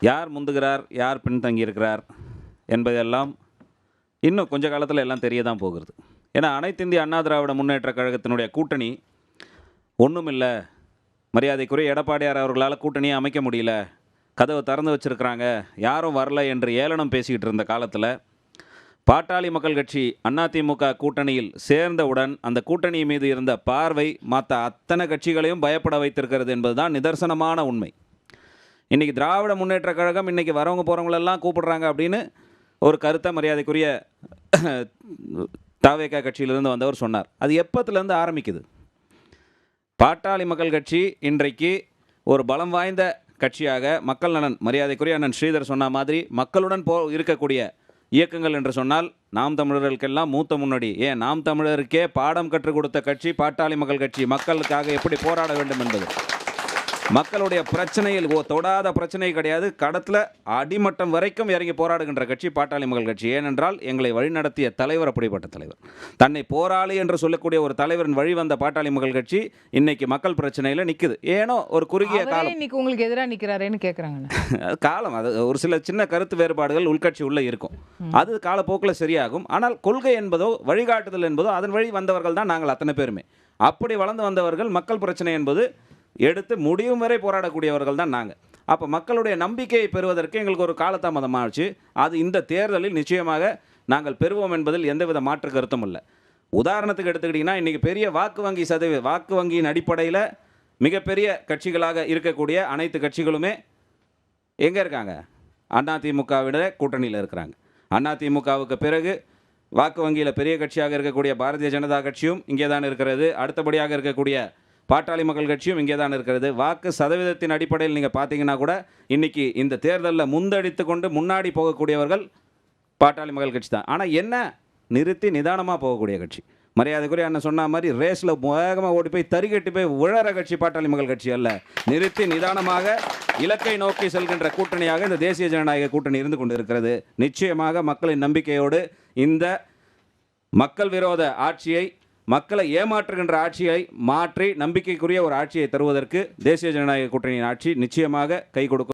யார் முந்துகிறார், யார் பின்தங்கியிருக்கிறார் என்பதெல்லாம் இன்னும் கொஞ்ச காலத்தில் எல்லாம் தெரிய தான் போகிறது. ஏன்னா அனைத்து இந்திய அண்ணா திராவிட முன்னேற்றக் கழகத்தினுடைய கூட்டணி ஒன்றுமில்லை, மரியாதைக்குரிய எடப்பாடியார் அவர்களால் கூட்டணியை அமைக்க முடியல, கதவை திறந்து வச்சுருக்கிறாங்க, யாரும் வரல என்று ஏளனம் பேசிக்கிட்டு இருந்த காலத்தில் பாட்டாளி மக்கள் கட்சி அதிமுக கூட்டணியில் சேர்ந்தவுடன் அந்த கூட்டணி மீது இருந்த பார்வை மற்ற அத்தனை கட்சிகளையும் பயப்பட வைத்திருக்கிறது என்பதுதான் நிதர்சனமான உண்மை. இன்றைக்கி திராவிட முன்னேற்றக் கழகம் இன்றைக்கி வரவங்க போகிறவங்களெல்லாம் கூப்பிடுறாங்க அப்படின்னு ஒரு கருத்தை மரியாதைக்குரிய தாவேகா கட்சியிலிருந்து வந்தவர் சொன்னார். அது எப்பத்துலேருந்து ஆரம்பிக்குது? பாட்டாளி மக்கள் கட்சி இன்றைக்கு ஒரு பலம் வாய்ந்த கட்சியாக மக்கள் நலன், மரியாதைக்குரிய அண்ணன் ஸ்ரீதர் சொன்ன மாதிரி மக்களுடன் இருக்கக்கூடிய இயக்கங்கள் என்று சொன்னால் நாம் தமிழர்களுக்கெல்லாம் மூத்த முன்னோடி. ஏன் நாம் தமிழருக்கே பாடம் கற்றுக் கொடுத்த கட்சி பாட்டாளி மக்கள் கட்சி. மக்களுக்காக எப்படி போராட வேண்டும் என்பது, மக்களுடைய பிரச்சனையில் தொடாத பிரச்சனை கிடையாது, கடத்தில் அடிமட்டம் வரைக்கும் இறங்கி போராடுகின்ற கட்சி பாட்டாளி மக்கள் கட்சி. ஏனென்றால் எங்களை வழிநடத்திய தலைவர் அப்படிப்பட்ட தலைவர். தன்னை போராளி என்று சொல்லக்கூடிய ஒரு தலைவரின் வழி வந்த பாட்டாளி மக்கள் கட்சி இன்னைக்கு மக்கள் பிரச்சனையில் நிற்குது. ஏனோ ஒரு குறுகிய காலம் இன்னைக்கு உங்களுக்கு எதிராக நிற்கிறாரேன்னு கேட்குறாங்க. காலம் அது ஒரு சில சின்ன கருத்து வேறுபாடுகள் உள்கட்சி உள்ளே இருக்கும், அது காலப்போக்கில் சரியாகும். ஆனால் கொள்கை என்பதோ வழிகாட்டுதல் என்பதோ அதன் வழி வந்தவர்கள் தான் நாங்கள் அத்தனை பேருமே. அப்படி வளர்ந்து வந்தவர்கள் மக்கள் பிரச்சனை என்பது எடுத்து முடியும் வரை போராடக்கூடியவர்கள் தான் நாங்கள். அப்போ மக்களுடைய நம்பிக்கையை பெறுவதற்கு எங்களுக்கு ஒரு காலதாமதமாகிடுச்சு. அது இந்த தேர்தலில் நிச்சயமாக நாங்கள் பெறுவோம் என்பதில் எந்தவித மாற்று கருத்தும் இல்லை. உதாரணத்துக்கு எடுத்துக்கிட்டிங்கன்னா இன்றைக்கி பெரிய வாக்கு வங்கியின் அடிப்படையில் மிகப்பெரிய கட்சிகளாக இருக்கக்கூடிய அனைத்து கட்சிகளுமே எங்கே இருக்காங்க? அதிமுகவிட கூட்டணியில் இருக்கிறாங்க. அதிமுகவுக்கு பிறகு வாக்கு வங்கியில் பெரிய கட்சியாக இருக்கக்கூடிய பாரதிய ஜனதா கட்சியும் இங்கே தான் இருக்கிறது. அடுத்தபடியாக இருக்கக்கூடிய பாட்டாளி மக்கள் கட்சியும் இங்கே தான் இருக்கிறது. வாக்கு சதவீதத்தின் அடிப்படையில் நீங்கள் பார்த்தீங்கன்னா கூட இன்றைக்கி இந்த தேர்தலில் முந்தடித்து கொண்டு முன்னாடி போகக்கூடியவர்கள் பாட்டாளி மக்கள் கட்சி தான். ஆனால் என்ன, நிறுத்தி நிதானமாக போகக்கூடிய கட்சி. மரியாதைக்குரிய அண்ணன் சொன்ன மாதிரி ரேஸில் வேகமாக ஓடி போய் தறிகட்டி போய் விழற கட்சி பாட்டாளி மக்கள் கட்சி அல்ல. நிறுத்தி நிதானமாக இலக்கை நோக்கி செல்கின்ற கூட்டணியாக இந்த தேசிய ஜனநாயக கூட்டணி இருந்து கொண்டு இருக்கிறது. நிச்சயமாக மக்களின் நம்பிக்கையோடு இந்த மக்கள் விரோத ஆட்சியை, மக்களை ஏமாற்றுகின்ற ஆட்சியை மாற்றி நம்பிக்கைக்குரிய ஒரு ஆட்சியை தருவதற்கு தேசிய ஜனநாயக கூட்டணியின் ஆட்சி நிச்சயமாக கை கொடுக்கும்.